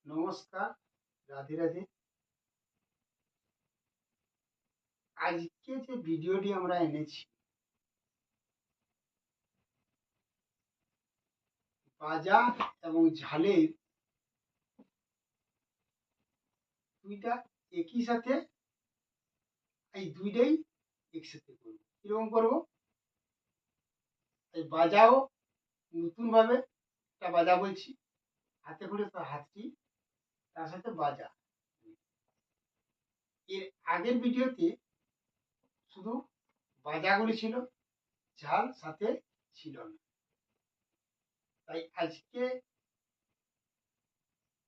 নমস্কার, রাধে রাধে। আজকে যে ভিডিওটি আমরা এনেছি, বাজা এবং ঝালের দুইটা একই সাথে, এই দুইটাই একসাথে করবো। কিরকম করবো? এই বাজাও নতুন ভাবে একটা বাজা বলছি, হাতে করে তো হাতটি, তার সাথে বাজা। এর আগের ভিডিওতে শুধু বাজাগুলি ছিল, ঝাল সাথে ছিল না। তাই আজকে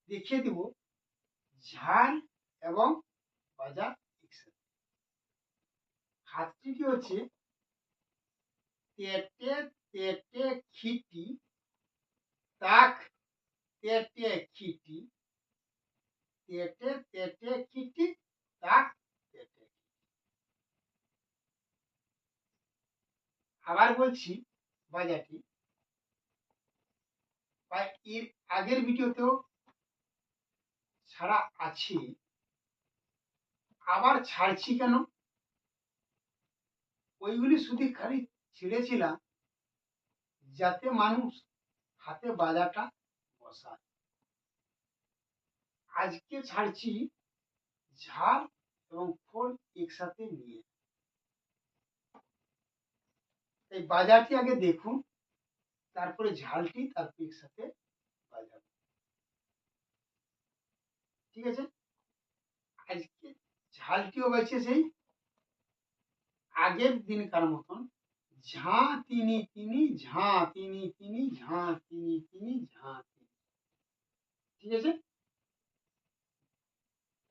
দেখিয়ে দিব ঝাল এবং বাজা একসাথে। হাতটি হচ্ছে তেটে তেটে খিটি, তাক তেটে খিটি, তেটে তেটে খিটি, তাক তেটে। আবার বলছি বাজাটি, বা এর আগের ভিডিওতেও ছাড়া আছে, আবার ছাড়ছি কেন? ওইগুলি শুধু খালি ছেড়েছিলাম যাতে মানুষ হাতে বাজাটা বসায়। আজকে ছাড়ছি ঝাল এবং ফল একসাথে নিয়ে। এই বাজারটি আগে দেখুন, তারপরে ঝালটি তারপর একসাথে বাজাবো। ঠিক আছে? আজকে ঝালটিও বাজছে সেই আগের দিনকার মতন, ঝাঁ তিনি তিনি, ঝাঁ তিনি তিনি, ঝাঁ তিনি তিনি, ঝাঁ তিনি। ঠিক আছে?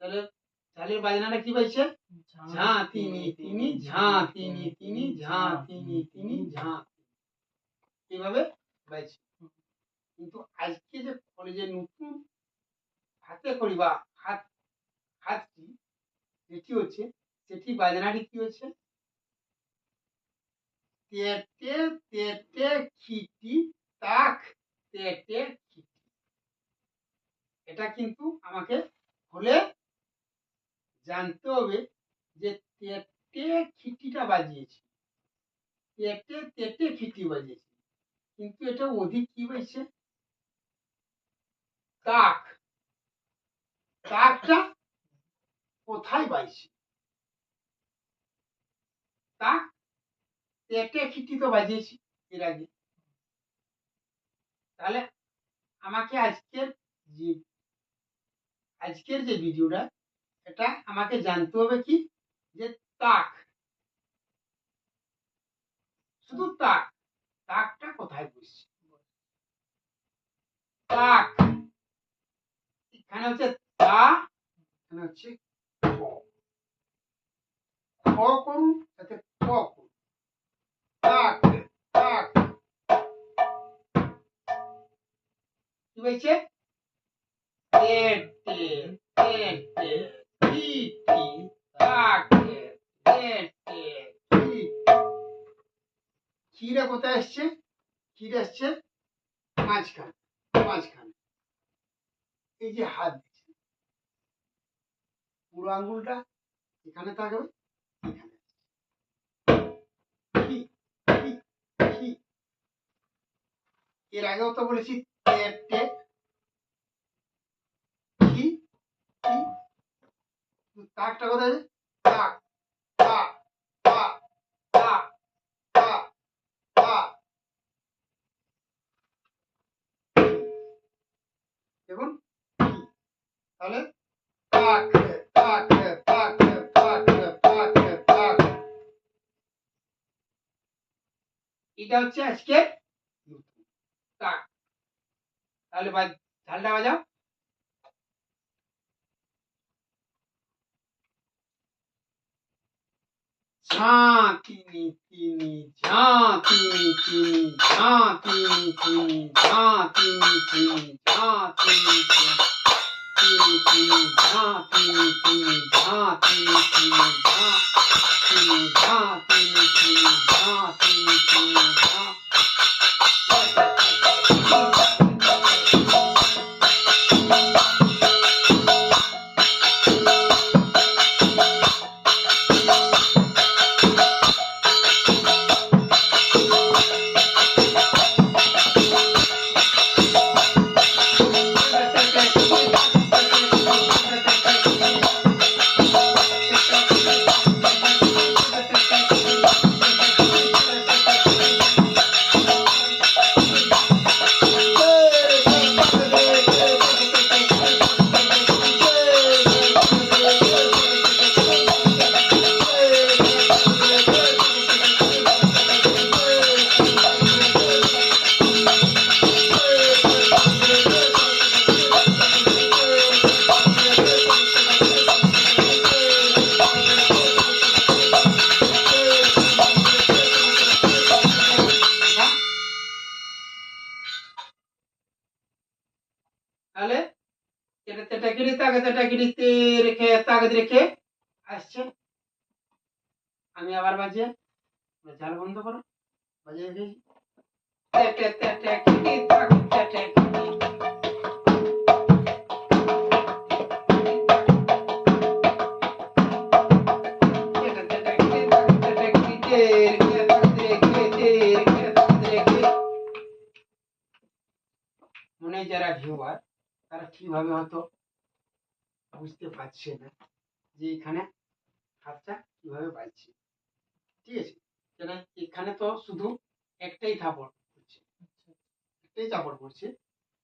তাহলে ঝালের বাজনাটা কি বাজছে? ঝাঁ তিনি তিনি, ঝাঁ তিনি তিনি, ঝাঁ তিনি তিনি, ঝাঁ। এইভাবে বাজছে। কিন্তু আজকে যে কলেজে নতুন হাতে করি বা হাতটি যেটি হচ্ছে, সেটি বাজনাটি কি হচ্ছে? তেটে তেটে খিটি, তাক তেটে খিটি। এটা কিন্তু আমাকে হলে জানতে হবে যে তেটে খিটিটা বাজিয়েছি, তেটে তেটে খিটি বাজিয়েছি, কিন্তু এটা অধিক কি বাজছে? তাক। তাকটা কোথায় বাজছে? তাক তেটে খিটি তো বাজিয়েছি এর আগে। তাহলে আমাকে আজকের যে ভিডিওটা, এটা আমাকে জানতে হবে কি, যে তাক, শুধু তাক, তাকটা কোথায় বসছে? তাক এখানে হচ্ছে তা, এখানে হচ্ছে ক। খ করুন সাথে ক করুন। তাক তাক কি বলছে? তেটে তেটে খিটি, তাকে তেটে খিটি। খিরা কোথায় আসছে? খিরা আসছে মাঝখানে, মাঝখানে। এই যে হাত দিচ্ছে, পুরো আঙ্গুলটা এখানে থাকবে, এখানে। কি কি কি, এর আগেও তো বলেছি তেটে কি কি, তাকটা কোথায়? তাক তাক তাক তাক তাক তাক। দেখুন, তাহলে তাক তাক তাক তাক তাক তাক। এটা হচ্ছে আজকে তাক। তাহলে ঝালটা বাজাও। ঝাঁ তিনি তিনি, ঝাঁ তিনি তিনি, ঝাঁ তিনি তিনি, ঝাঁ তিনি তিনি, ঝাঁ তিনি তিনি, তিনি তিনি, ঝাঁ তিনি তিনি, ঝাঁ তিনি তিনি, ঝাঁ তিনি, ঝাঁ তিনি তিনি, ঝাঁ তিনি তিনি, ঝাঁ। তাহলে এটা তেটা গিরি তাকে তেটা গিরি তে রেখে তাকে রেখে আসছে। আমি আবার বাজিয়ে জাল বন্ধ করো, বাজিয়ে দিয়েছি। তেটে তেটে গিরি তাক তেটে গিরি। তেটে তেটে গিরি তাক তেটে গিরি তে রেখে তাকে রেখে তে রেখে তাকে রেখে। মনে যারা ভিউয়ার তারা কিভাবে হয়তো বুঝতে পারছে না যে এখানে হাতটা কিভাবে বাজছে। ঠিক আছে, কেন এখানে তো শুধু একটাই থাপড় করছে, একটাই চাপড় করছে,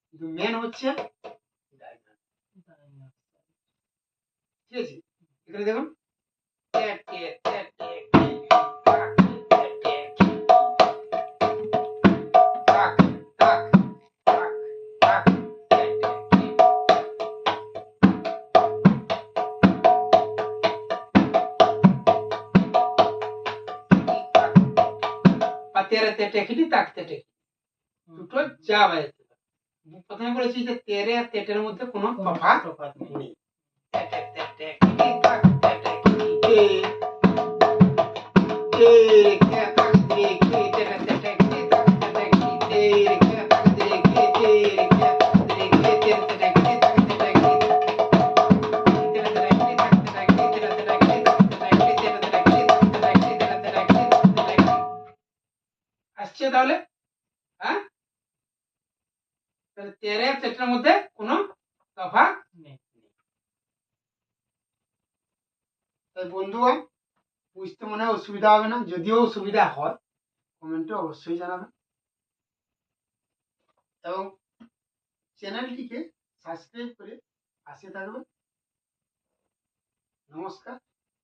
কিন্তু মেন হচ্ছে ডায়মন্ড। ঠিক আছে, এখানে দেখুন তেটে তেটে গিরি তাক তেটে গিরি তাক তাক তাক তাক তেটে গিরি। আর তেরে তেটে গিরি তাক তেটে গিরি দুটো যা বাজাতে পারে। প্রথমে বলেছি যে তেরে আর তেটের মধ্যে কোনো তফাৎ নেই। তেটে তেটে গিরি তাক তেটে গিরি তে তে রেখে তাক রেখে তেটে তেটে গিরি তাক তেটে গিরি তে রেখে তাক রেখে তে রেখে তাক রেখে তেরে তেটে গিরি তাক তেটে গিরি তেরে তেটে গিরি তাক তেটে গিরি তেরে তেটে গিরি তাক তেটে গিরি তেরে তেটে গিরি তাক তেটে গিরি তেরে তেটে গিরি তাক তেটে গিরি। আসছে তাহলে? হ্যাঁ, তাহলে তেরে আর তেটের মধ্যে কোনো তফাৎ নেই। তাই বন্ধুগণ, বুঝতে মনে হয় অসুবিধা হবে না, যদিও অসুবিধা হয় কমেন্টে অবশ্যই জানাবেন এবং চ্যানেলটিকে সাবস্ক্রাইব করে পাশে থাকবেন। নমস্কার।